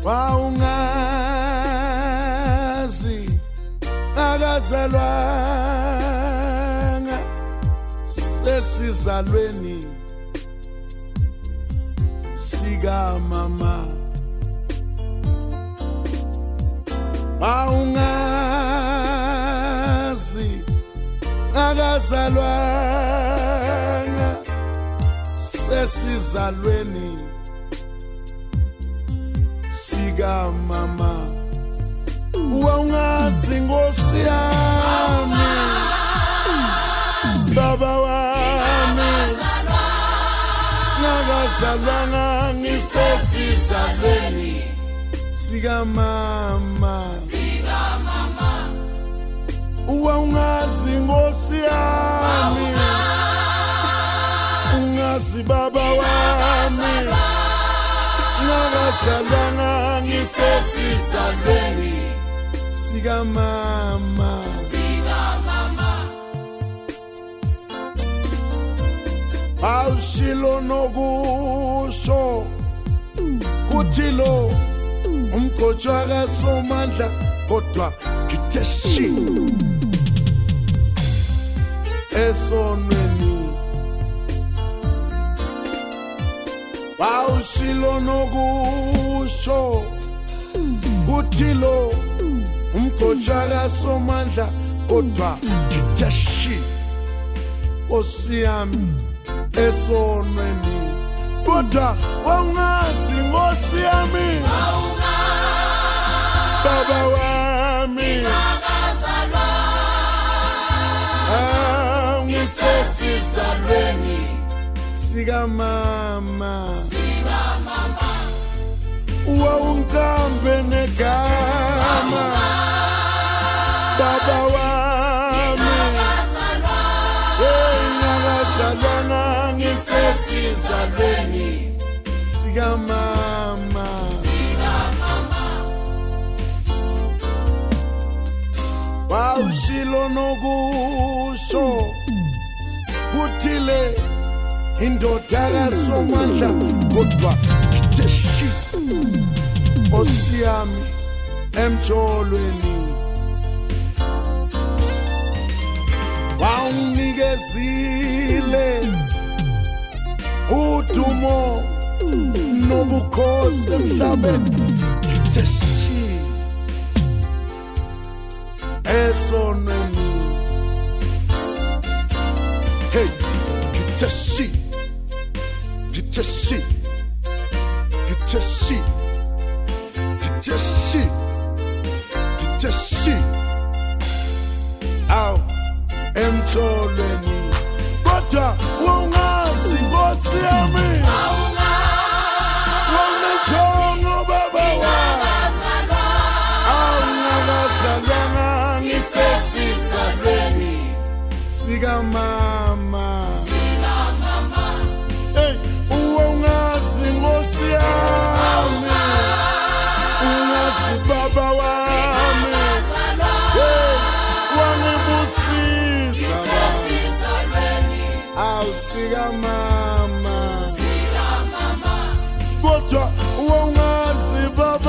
Waungazi akazalwanga sesizalweni sika mama. Waungazi akazalwanga sesizalweni sika mama. Waungazi Nkosi yami baba wami nakazalwanga ngisesizalweni sika mama. Waungazi Nkosi yami ungazi baba wami nakazalwanga ngisesizalweni sika mama. Awushilo nokusho kuthilo umgojwa kaSomandla kodwa ngithe shi esonweni. Awushilo nokusho kuthilo umgojwa kaSomandla kodwa ngithe shi Nkosi yami esonweni. Kodwa waungazi Nkosi yami baba wami ngisesizalweni sika mama. Waungambe negama baba wami nakazalwanga ngisesizalweni sika mama. Wawushilo nokusho kuthile indoda kaSomandla kodwa ngithe shi Nkosi yami emjolweni. Wawunikezile udumo nobukhosi emhlabeni ngithe shi esonweni. Hey, ngithe shi ngithe shi ngithe shi ngithe shi ngithe shi aw emjolweni. Kodwa waungazi Nkosi yami wangijongo baba wami nakazalwanga ngisesizalweni sika mama. Hey, waungazi Nkosi yami ungazi baba wami wangibusisa sika mama. Kodwa waungazi baba